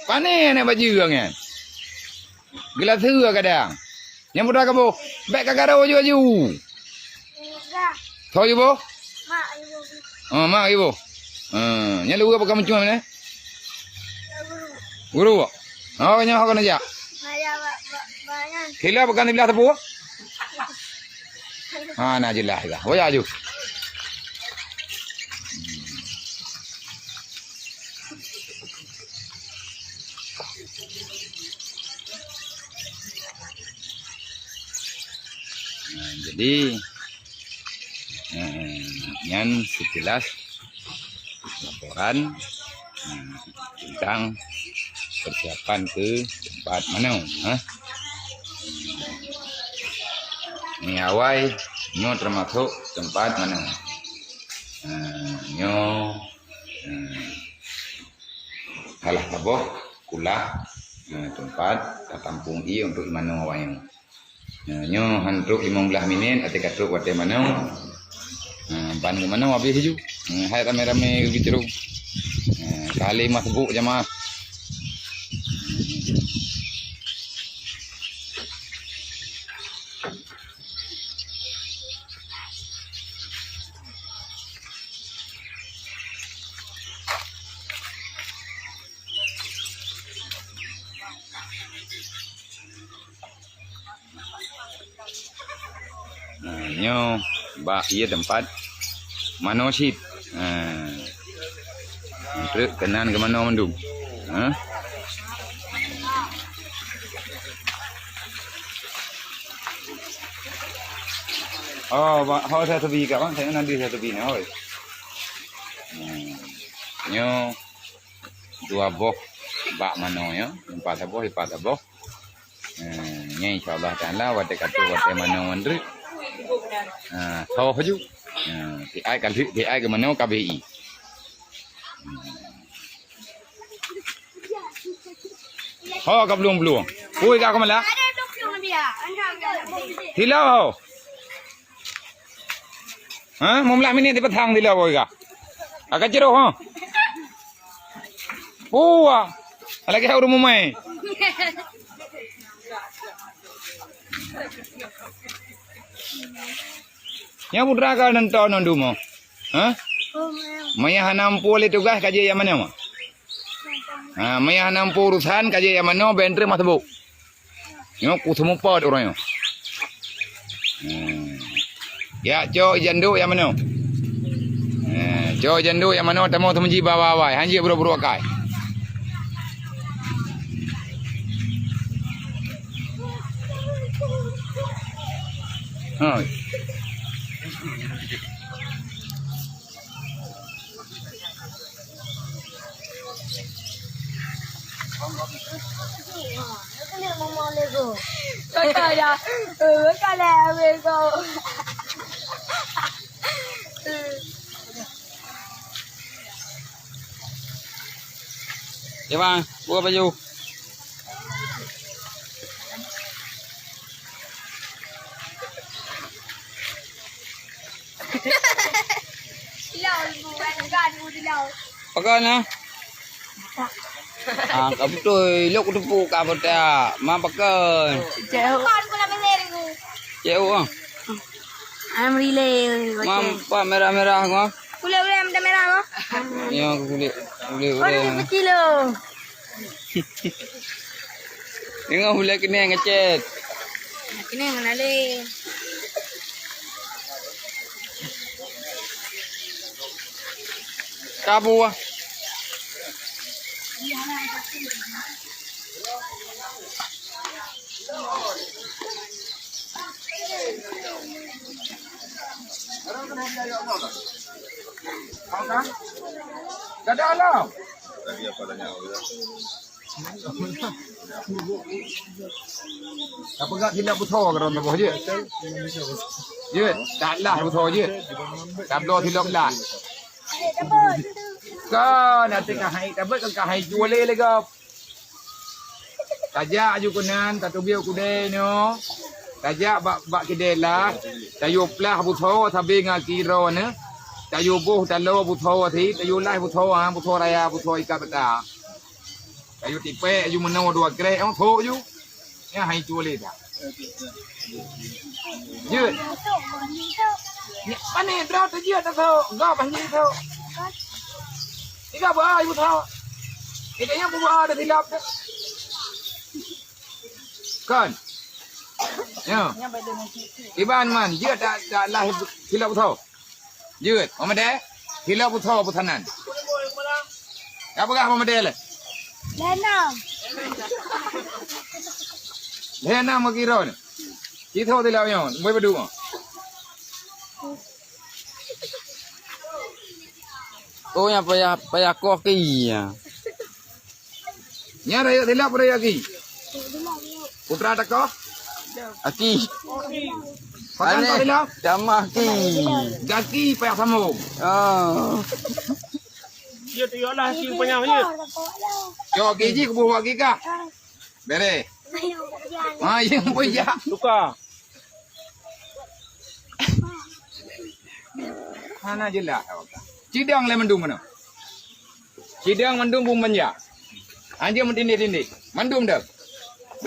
Panen nak baju kan. Gelas tu kadang. Yang mudah kamu. Baik kakak dah baju. Tahu ibu? Mak ibu. Oh, mak ibu. Yang lu apa kamu cuma mana? Guru. Oh, yang apa kena jak? Ada banyak. Kila bukan di belah tepu. Nak jelas dah. Wajah aju. Jadi yang sekilas laporan tentang persiapan ke tempat mana. Ni awal nyo termasuk tempat mana. Nyo kalah taboh kulah tempat tampung i untuk mana awal nyo hantruk 15 minit ate katruk wate mana. Ban ke mana habis hiju. Hai rame-rame gitu. Kali mas buk jamaah. Nyo bak ia tempat mano sit. Truk kenan ke mana mendung. Oh, ho saya tebi kat bang, saya nanti saya tebi ni oi. Nyo dua boh bak mano yo, empat boh. Nya insyaallah taala wate katu wate mano mendri. Tahu haju. Ai kan ai ke mana KBI. Ho ka belum. Oi ka kamala. Ada doktor dia. Hilau. Mau melah minit di petang hilau oi ka. Agak jero ha. Lagi haur mumai. Yang putra kau nonton nondu mo, Maya hanam pole tugas kaji yang mana mo? Maya hanam urusan kaji yang mana bentri mas bu? Yo kutumu pod orang yo. Ya jo jandu yang mana? Jo jandu yang mana? Temu temuji bawa hanji buru-buru kai. Ya bang, buka baju. Pakai na. Kamu tu lok tepuk kamu tak? Ma pakai. Jauh. Kan pula menerimu. Jauh. I'm relay. Mampa merah-merah ngah. Boleh ada merah mo? Ya, boleh. Orang kecil lo. Tengok boleh kena ngecet. Kena mana le? Kabu ah. Dah ada alam. Tadi apa tanya kita? Apa gak hilap butuh kerana apa je? Je, tak lah butuh je. Tak lo hilap lah. Kan nanti kahai dapat kan kahai jual le gap. Tajak aju kunan tatubiu kude no. Tajak bak kedai lah. Tayu plah butuh tabi ngakiro ne. Tayu buh talo butuh thi, tayu lai butuh butuh raya butuh ikat beta. Kayu tipe aju menau dua krek ang thok ju. Ya hai chu le dah. Ye. Ni pane draw tu je tak thok. Ga ban je thok. Ika ba ibu thok. Ikanya bu ada dilap dah. Kan. Ya. Iban man je tak lah hilap thok. Je. Omade. Hilap thok putanan. Apa kah omade le? Lenam. Lena makiro ni. Kita tu lah yang, boleh berdua. Oh yang payah koki ya. Nya raya dilap raya ki. Putra tak kau? Aki. Pakai tak dilap? Damah ki. Gaki payah sambung. Oh. Dia tu ialah si punya ni. Yo kiji ke buah ki kah? Bere. Yang punya. Tukar. Mana jelas. Cidang le mendung mana? Cidang mendung bung manja. Anjing mentindih-tindih. Mendung dah.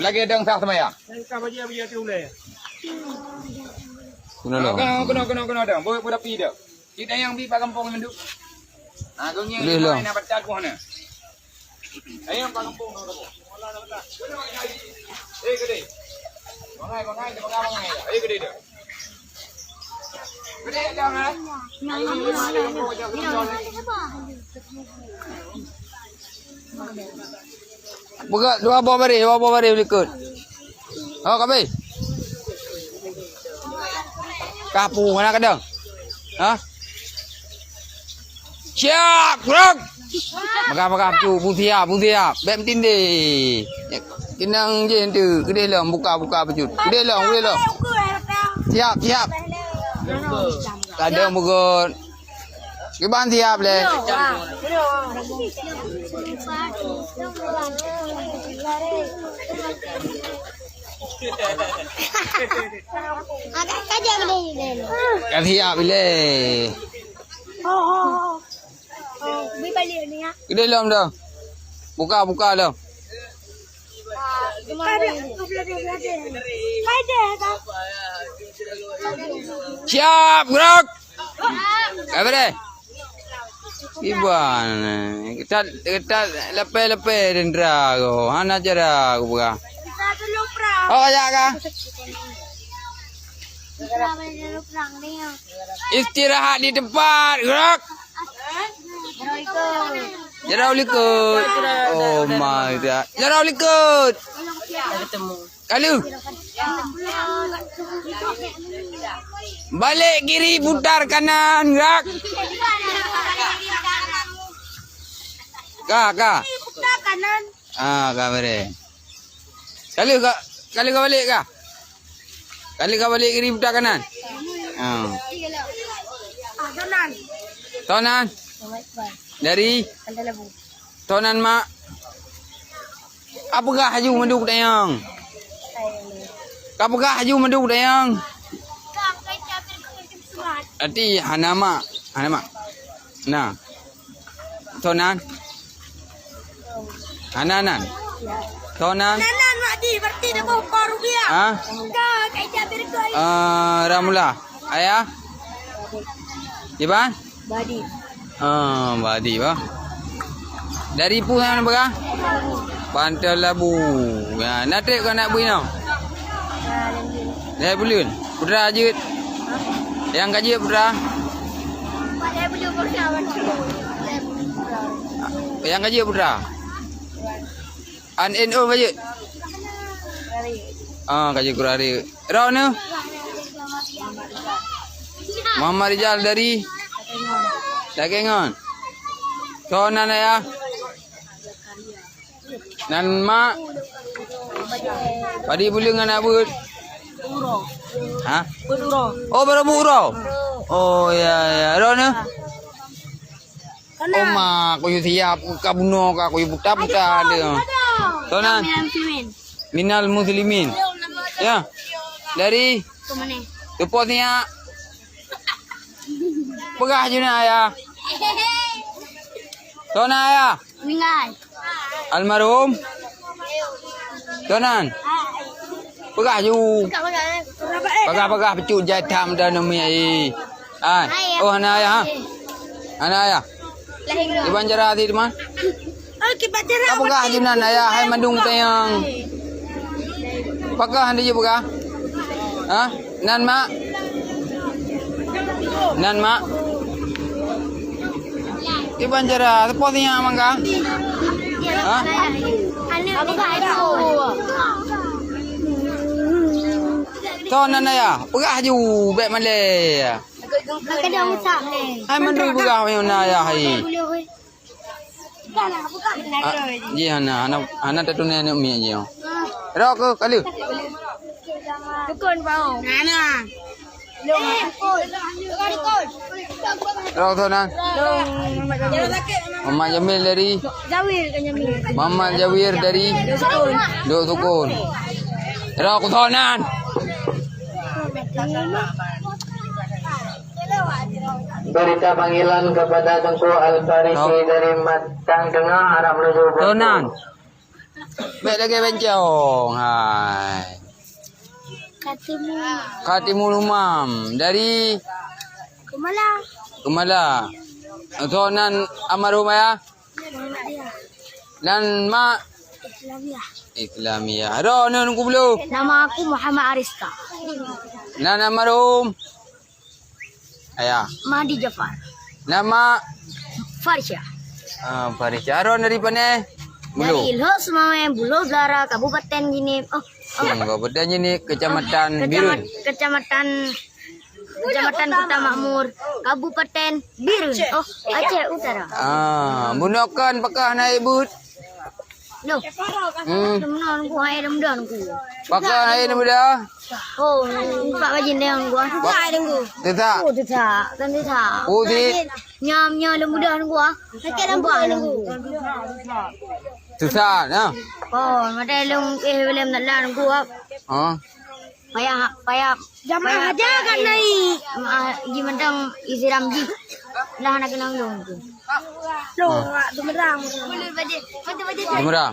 Lagi ada yang sah sama ya. Kau baca tu le. Kuna lo. Kena dah. Boleh pada pi dah. Cidang yang bi pak kampung mendung. Ah, kau ni Boleh lah. nak baca ku mana? Ayam pak kampung tu. Gede. Bangai, gede dah. Gede dah kan? Buka dua buah bari berikut. Oh, kabe. Kapu mana kadang? Hah? Siap, gerak. Makan tu, putih. Bem tindih. Kinang je tu, gede lah buka baju. Gede lah. Siap. Kadang bukan. Kiban siap le. Kan siap le. Bi balik ni ya. Gede lah dah. Buka dah. Siap, gerak. Apa deh? Iban. Kita lepe dendra ko. Ana cara ko buka. Kita belum perang. Oh, ya ka. Kita belum perang ni. Istirahat di tempat, gerak. Jarau likut. Oh my god. Jarau likut. Kalu. Balik kiri, putar kanan, gerak. Ka. Kita kanan. Kamera. Kali kau balik ka? Kali kau balik kiri, putar kanan. Kanan. Tonan. Dari Tonan mak. Apakah haju menduk dayang? Apakah haju menduk dayang? Ati Hanama. Nah. Tonan. Hananan. Tonan. Kanan mak di berarti dah bawa paru dia. Ah? Dah kayak jabir kau. Ramula. Ayah. Iban? Badi. Badi ba. Dari puhan berah? Pantai Labu. Ya, nak trip kau nak bui no? Dah belum. Putra je. Yang gaji putra. Saya belum berkawan. Yang gaji putra. NO gaji. Gaji kurari. Rau ni? Muhammad Rizal dari Dagengon. Tonan ya. Nan mak. Padi buling anak bud. Hah? Oh, berapa urau? Oh ya. Rau ni? Oh mak, aku siap kabuno ka aku buta ada. Tonan. Minal muslimin. Ya. Dari Kemana? tepatnya pegah je nak ayah. Tona ayah. Mingai. Almarhum. Tuanan. Pegah ju. Pegah pecut jatam dan umi ai. Ai. Oh ana ayah ha. Ana ayah. Di Banjar di mana? Okey, baca Apakah di nan ayah hai mandung tayang. Apakah anda je pegah? Ha? Nan mak. Nan mak. Di Banjar tepo tiang mangga. Ha? Apakah itu? To nan ayah. Pegah ju bek Malay. Makan dia musak ni. Hai mandung pegah yang ayah hai. Bukan Ji hana tatune ne umi je. Ro ke kali. Bukan bau. Nana. Ro to nan. Mama Jamil dari Jawir kan Jamil. Mama Jawir dari Duk Sukun. Ro ku to nan. Berita panggilan kepada Tengku Al-Farisi dari Matang Tengah arah menuju To nan. Bek lagi bencong. Hai. Katimul Umam dari Kemala. Kemala. To nan almarhum ayah. Nan mak Islamiyah. Ro nan ku belum. Nama aku Muhammad Ariska. Nan almarhum ayah. Mahdi Jafar. Nama Farsha. Farisha. Ro dari mana? Dari Belum. Ilhos Mamayan Bulu Zara Kabupaten gini. Kabupaten ini Kecamatan Birun. Kecamatan Kota Makmur, Kabupaten Birun. Oh, Aceh Utara. Bunukan pakah naik but. Loh. Temenan ku, hai temenan ku. Pakah naik muda. Oh, buka bajin dia ku. Hai tengku. Tidak. Oh, tidak. Kan tidak. Putih. Nyam temenan ku. Sakit nampak tengku. Susah, nah. Oh, mata long belum nak lan ku. Payah jamaah aja kan naik. Ji mentang isi ramji. Lah nak kenang long tu. Long, tumerang. Boleh bajet. Murah.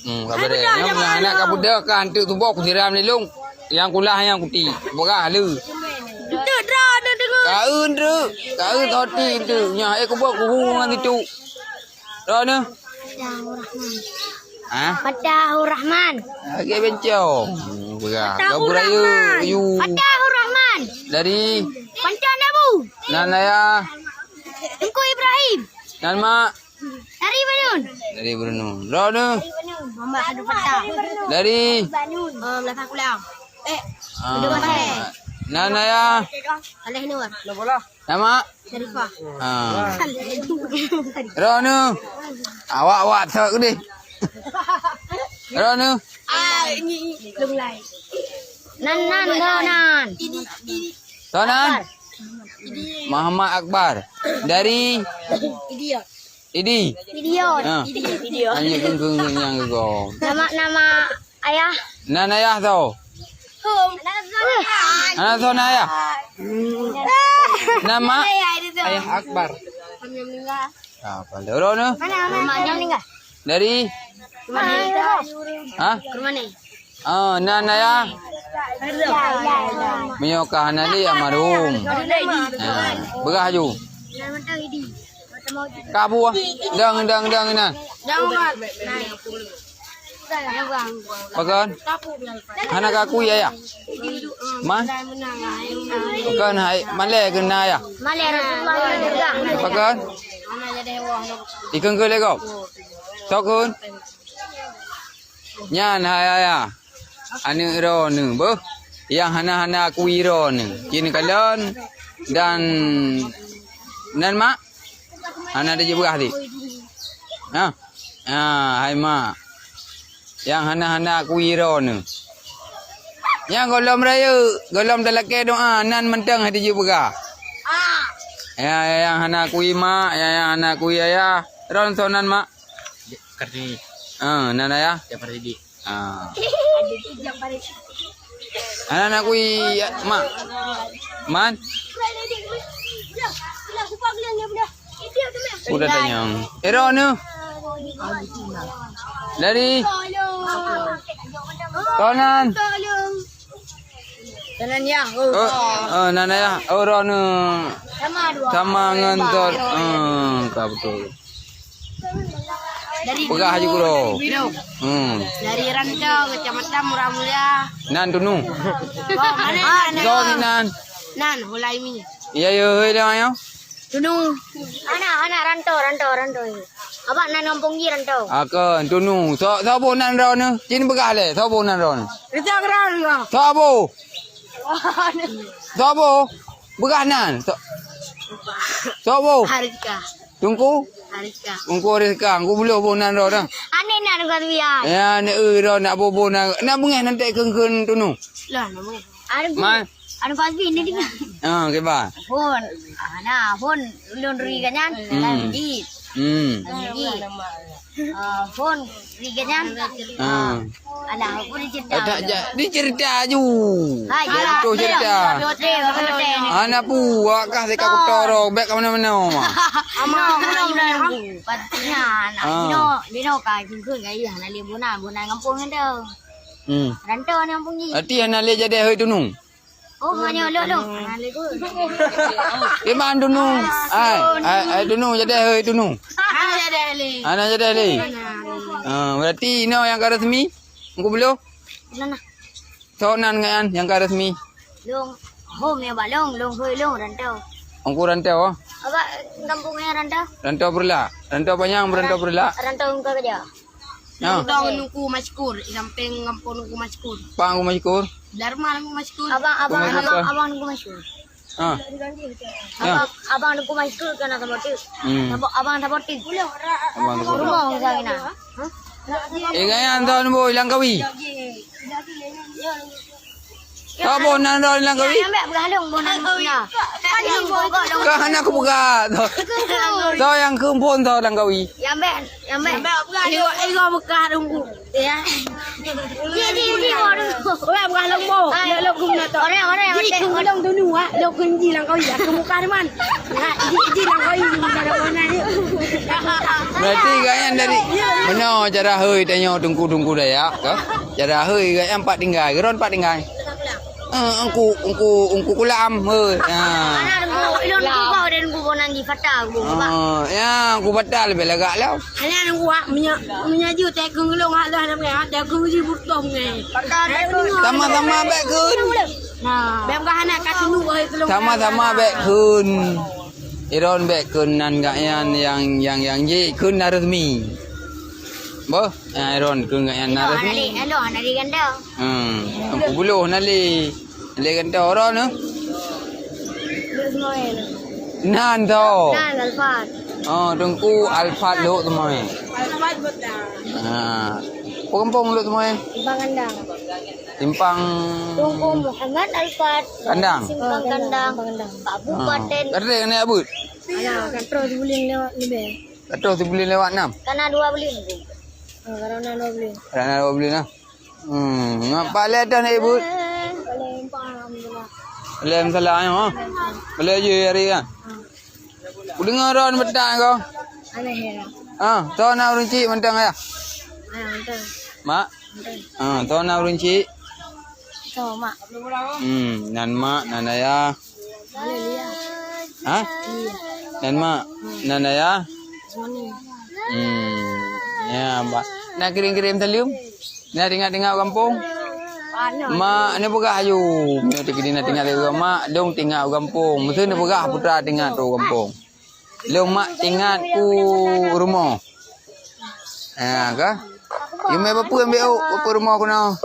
Kabar dia. Yang anak kabudak kan tu tubuh ku siram ni long. Yang kulah yang kuti. Bogah lu. Itu dah ada dengar. Kaun tu. Kaun toti tu. Nya ku buat ku hubungan itu. Ro ni. Fatahur Rahman. Okey bencong. Bogah. Kabur ayu. Fatahur Rahman. Dari Pancan Abu. nan ayah. Engkau Ibrahim. Nan mak. Dari Banun. Dari Brunei. Ro ni. Muhammad Abdul Fattah. Dari Belakang Kulang. nan ayah. Aleh Nur. Nama Sharifah. Ro ni. Awak tak ni. Ro ni. Lung Lai. Nan. Tonan. Muhammad Akbar. Dari Idiot. Idi. Idiot. Idiot. Hanya kengkeng yang kau. Nama ayah. Nan ayah tau. Anak tu ayah. Nama Ayah Akbar. meninggal. Apa dah ro ni? Mana mamanya meninggal? Dari ha? Mana? Nan ayah. Menyokah nanti almarhum. Berah ju. Kabu ah. Dang nan. Pakan. Anak aku ya. Man. Pakan hai male kena ya. Malay Rasulullah. Pakan. Ikan ke lego. Tokun. Nyan hai ya. Anu ro nu bo. Yang hana aku iro nu. Kini kalian dan nan mak. Ana ada je berah di. Hai mak. Yang hana aku iro nu. Yang golom raya, golom dalake doa nan mentang hadi je berah. Ya yang hana aku mak, yang hana aku ayah. Ron sonan mak. Karni. Nan ayah. Jafar Sidi. Anak aku mak. Man. Udah tanya. Ero nu. Dari Tonan. Kanan ya. Nana ya. Orang ni Sama dua. sama dengan tot. Kau betul. Dari Pegah haji kuro. Dari Rantau, Kecamatan Murah Mulia. Nan tunu. Oh, mana? So ni nan. Nan, Hulaimi. Ya hei dah ayo. Tunu. Anak rantau. Abang nan kampung ji rantau. Akan tunu. So bo nan ro ni. Cini pegah le. So bo nan ro ni. Kita keral juga. So bo. So bo. Pegah nan. So bo. Harika. Tungku. Harika. Tungku Rizka. Aku belum bo nan ro dah. Ane nan kau biar. Ya ni ro nak bo nan. Nak bengah nanti keun tunu. Lah, nama. Anu Man. anu pasti ini dia. Keba. Phone. Phone laundry kanyan. Lanjut. Phone riganyan. Alah, aku cerita. Dia cerita ju. Hai, Tu cerita. Anak pu, akak saya kau toro, baik ke mana-mana. Pastinya, Dino kai kun kai ya, nak bunan kampung kan tu. Rantau ni kampung ni. Hati anak le jadi hari tu nu. Oh, hanya lo. Nak tu. Di mana tu nu? Ai tu nu jadi hari tu nu. Anak jadi hari. Berarti no yang resmi. Engkau belum? Nana. Soalan kan yang resmi. Long, home ya balong, long rantau. Engkau rantau. Apa kampungnya rantau? Rantau berla. Rantau banyak berantau berla. Rantau engkau kerja. Ya. Dong nuku maskur, samping kampung nuku maskur. Pang aku masuk. Dharma nuku maskur. Abang nuku maskur. Abang nuku maskur kan ada motif. Abang ada motif. Abang tu. Rumah orang sana. Gayan tahun boy Langkawi. Kau bonan dah Langkawi? Ya, ambek berhalung bonan na. Kan yang pokok dong. Kau anak aku buka. Tahu yang kumpul tahu Langkawi. Ya, ambek. Ego bekah dongku. Ya. Ji orang. Oi berhalung bo. Lo kum na to. Orang dong tu nu ah. Lo kun ji lang kau ya. Kamu karman. Ji lang kau ini pada bonan ni. Berarti gayan dari mana cara hơi tanya tungku Dayak ke? Cara hơi gayan 4 tinggal, geron 4 tinggal. Engku kulam hơi. Anak ilon kau dan ku bonan di fata ku. Ya, aku batal lebih lagak lah. Anak ku menyaju tak kengelong hak dah nak ada ku ji butong ni. Sama-sama baik kun. Nah, bem kah anak kat tunu ai kelong. Sama-sama baik kun. Iron baik kun nan gayan yang je kun resmi. Boh, Iron kun gayan resmi. Hello, anak di ganda. Aku buluh nali. Le kan orang tu. Nan tau. Nan Alfat. Tungku Alfat lu semua. Alfat betul. Kampung lu semua. Simpang Kandang. Simpang Tungku Muhammad Alfat. Kandang. Simpang Kandang. Kabupaten. Kata ni abut. Alah, kan terus dibulin lewat lebih. Kata sebelum lewat 6. Karena 2 bulin. Karena 2 bulin. Kerana 2 bulan lah. Ngapa le dah nak ibut? Paling alhamdulillah. Boleh salah ha. Boleh je hari kan. Ku dengar ron petang kau. Aneh ya. Tahu nak runci mentang ya. Betul. Mak. Tahu nak runci. So, mak. Nan mak, nan ayah. Boleh Nan mak, nan ayah. Semani. Ya, mbak. Nak kirim-kirim talium? Nak tengok-tengok kampung? Mak ni pegah ayu. Nanti kita nak tinggal di rumah, dong tinggal kampung. Mesti ni pegah putra tinggal tu kampung. Long mak tinggal ku rumah. Kah? You mai bapa ambil bapa rumah aku nak.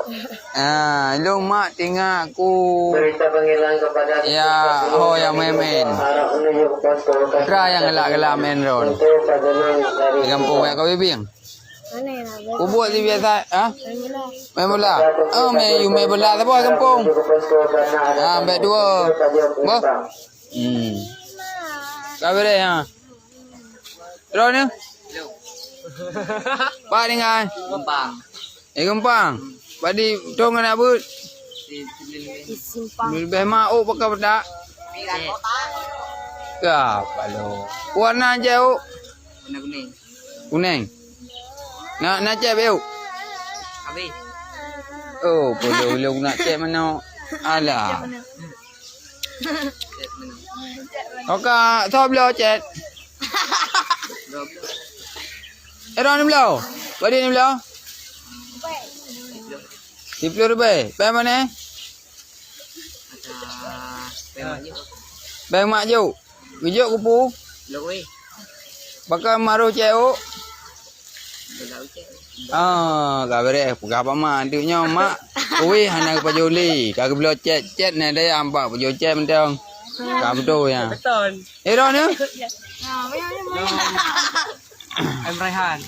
Long mak tinggal ku. Berita panggilan kepada Ya, yang main. harap menuju ke posko Putra yang gelak-gelak main ron. untuk padangan dari Di kampung yang kau bibing. Aneh lah. Ku buat si biasa, main bola. You main bola apa kampung? menuju ke posko karena ada Ambil 2. Boh. Kau boleh ha. Ron ni? Pak tinggal. Gempang. Padi tong nak but. Simpang. Lebih mau pakai pedak. Apa lo? Warna jauh. Kuning. Nak cek beu. Habis. Oh, belum nak cek mana. Alah. Okey, tahu belum cek? Era ni belum? Badi ni belum? RM10. Bayar mana? Bayar mak juk. Juk kupu. Loi. Bakal maru cek oh. Kabare pegah apa mak aduknya mak. Oi hana pajoli. Kagak belum cek ni dia ampak pajol cek mentang. Ka betul ya. Betul. Era ni? M Rehan.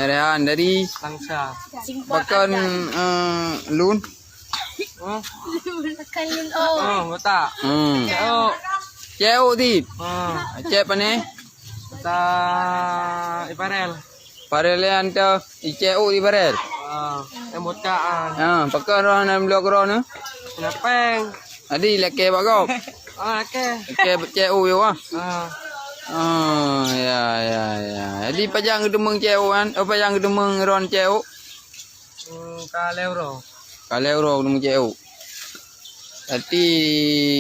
Rehan dari Langsa. Bakal lun. Oh, Oh. betul. Oh. Cek oh ti. Cek apa ni? Iparel. Parelian tu cek oh di parel. Embutaan. Bakal roh nan blok roh ni. Napeng. Adi leke bak kau. Oke. Leke cek oh yo ah. Ya. Jadi pajang gedemeng cek oh kan. Pajang gedemeng ron cek oh. Kaleuro. Kalau roh gedemeng cek oh. Tapi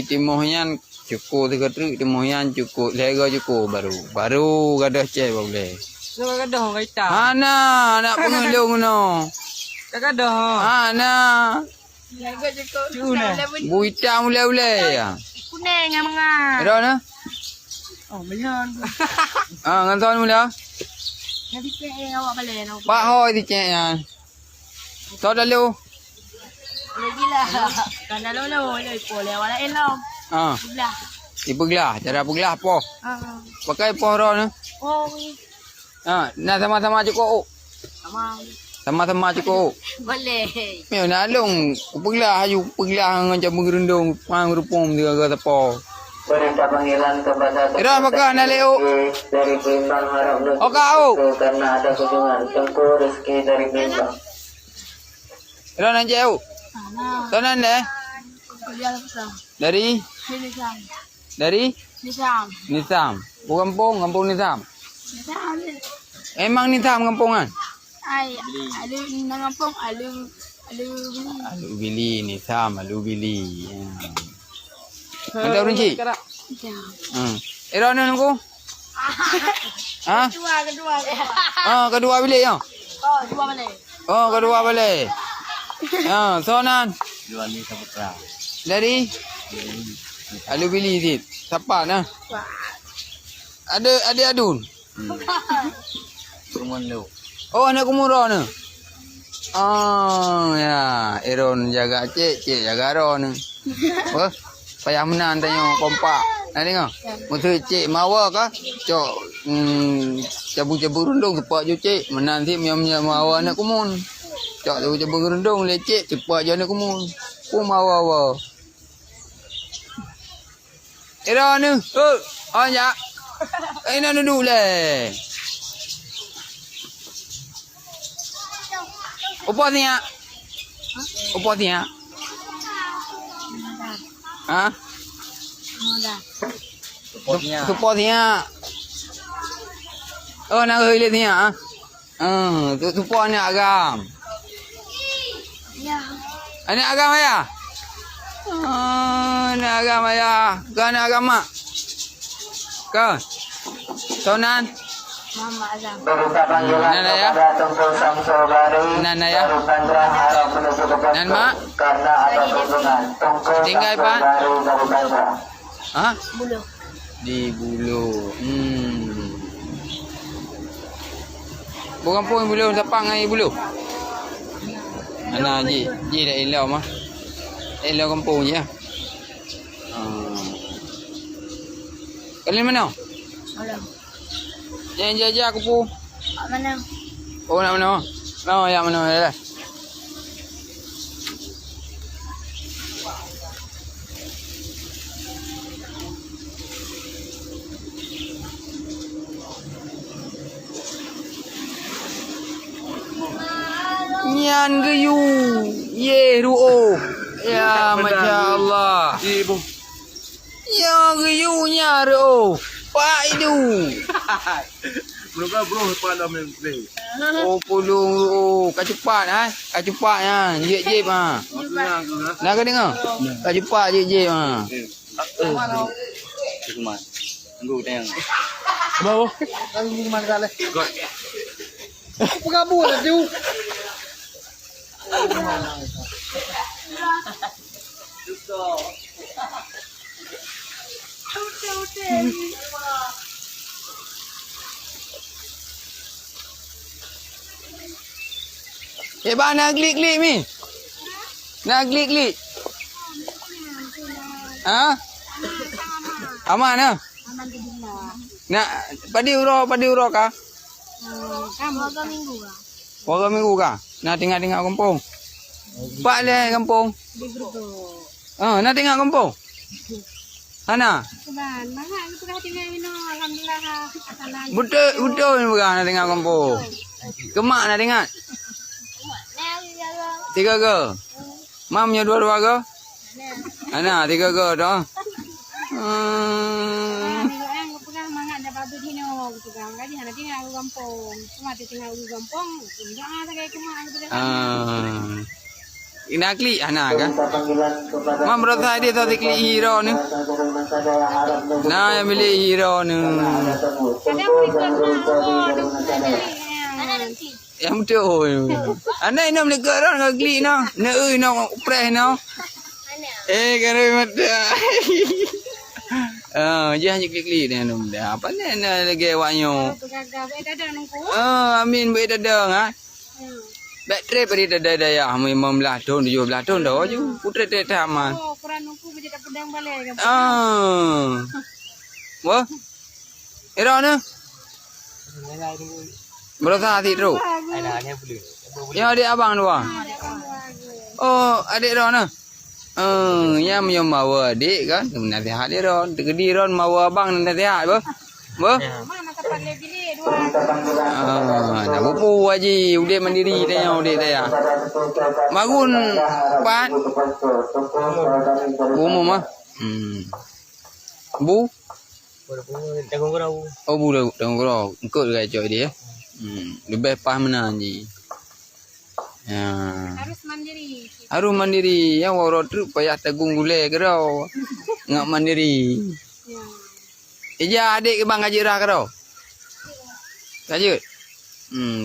timohnya cukup 3 truk timohnya cukup lega cukup baru gadah cek boleh. Nak gadah kita. Ana nak pengelung no. Gadah. Ana Jaga cukup. Cuna. buita mula-mula ya. Kuning yang mengah. Ada na? Oh, mayan. Nganton mula. Nanti cek awak balik. Pak hoi di cek ya. Tahu dalu. Lagi lah. Kan dalam lo, boleh wala elok. Belah. Dipeglah, cara peglah po. Pakai pohon na. Oh, Nak sama-sama cukup. sama. Sama-sama cukup. Boleh. Mio nak long, peglah ayu peglah dengan jamu gerundung, pang rupung dia kata po. Perintah panggilan kepada Ira bakal nak leo. dari Bimbang harap Oh kau. karena ada kunjungan Tengku rezeki dari Bimbang. Ira nak jauh. Sana. Tanan deh. Kuliah besar. Dari Nisam. dari Nisam. Nisam. Bukan kampung Nisam. Nisam. Emang Nisam kampungan? Ay, alu nangampong alu Alu bili Nisam, alu bili. Ada runci? Era ni nunggu? Ha? kedua. Kedua bilik ya? Oh, dua balik. Oh, kedua balik. Sonan. Jual ni seputra. Dari? Alu bili dit. Siapa nah? Ada adun. Kumun lu. Oh, anak kumuro ni. Oh, ya. Eron jaga cik jaga ron. Oh, payah menan tanya kompak. Nak tengok? Mutu cik mawa kah? Cok cabur-cabur rundung cepat je cik. Menan si miam-miam mawa anak kumun. Cok cabur-cabur rundung lecek cepat je anak kumun. Mawa. Era ni. Oh, ya. Ini duduk le. Apa dia? Apa dia? Ha? Apa dia? Oh, nak hoi le dia. Tu apa ni agam? Ya. Anak agam ya? Anak agam ya. Kan agam mak. Kan? Sonan. Mama Azam. Perintah panggilan Nana ya? kepada Tengku Samsobari. Nana ya? Bandra harap menuju ke Nan mak? karena ada kunjungan Tengku Tinggal, Pak? Samsobari dari Bandra. Ha? Bulu. Di Bulu. Bukan pun Bulu sapang ai Bulu. Ana ji dah elau mah. Elau kampung je. Kalian mana? Malam. Yang jajah aku pun. Mana? Oh nak mana? Oh ya mana dah. Nyan geyu. Ye ruo. Ya masya Allah. Ibu. Ya geyu nya ruo. Pak itu. Oh pulung oh kacepat kacupatnya jep nak ke dengar kacepat jep bang nak klik mi nak klik aman ah nak padi uro kah Warga minggu kah nak tengok kampung pak le kampung nak tengok kampung Ana betul nak tengok kampung kemak nak tengok 3 ke mamnya 2 ke Ana 3 ke dah Ina klik anak kan? Mam berasa dia tadi klik hero ni. Nah yang beli hero ni. Yang betul. Anak ini beli keran kau klik no. Nak no press no. Kerana mata. Dia hanya klik dia nom dah. Apa ni nak lagi awaknya? Amin baik dah ngah. Bateri peri dah ya, 15 tahun 17 tahun dah je. Putra tak taman. Oh, kurang nunggu menjadi pedang balik. Wah. Era ni. Berapa hati tu? Ya adik abang tu ah. Oh, adik Ron ah. Yang menyom mawa adik kan. Nasihat dia Ron. Gedi Ron mawa abang nasihat apa? Apa? Mana tempat dia pilih dua. Nak bupu haji. Udah mandiri dia udah dia. Magun pat. Umum ah. Bu. Oh bu dah tengok kau. Engkau dah cakap dia. Lebih paham mana haji. Harus mandiri. Yang orang tu payah tanggung gulai kerau. Ngak mandiri. Ija adik ke bang gaji rah kerau. Gaji.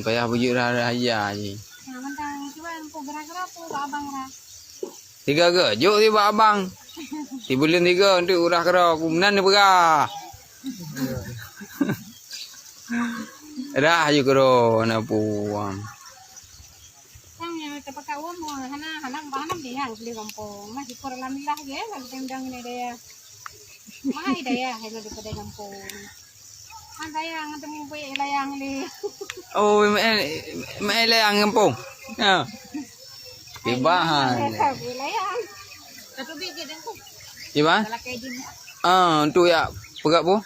Payah bujuk rah aja je. Mentang cuba aku gerak-gerak tu abang rah. 3 ke? Jok tiba abang. 3 bulan 3 untuk urah kerau. Kemudian dia berah. Rah je kerau. Nak puang. Terpakai uang mau hanam dia beli kampung masih kurang alhamdulillah ya kalau tendang ini dia mahal dia kalau di pedai kampung ada yang temu punya layang ni Oh mai layang kampung ya tibahan layang tapi biji dan tu tiba tu ya pegak bu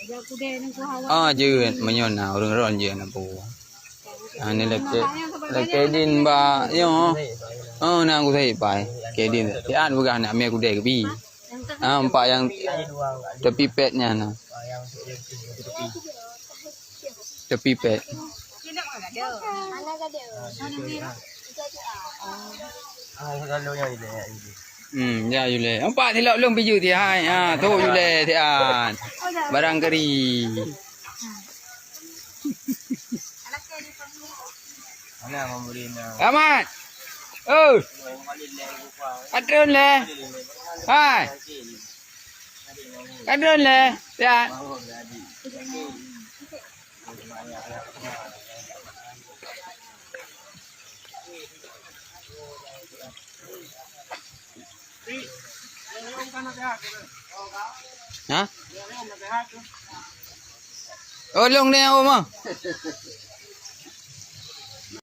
ya kuda ni ku hawa je menyona orang-orang je nak pu ni lek din ba yo na aku sai pai kedin ti an bukan nak me aku dek bi empat yang tepi petnya nah tepi pet ya yule empat ni lok long biju ti hai tu yule ti an barang keri Amat. Adun le. Hai. Adun le. Ya. Hah? Oh, long ni om ah.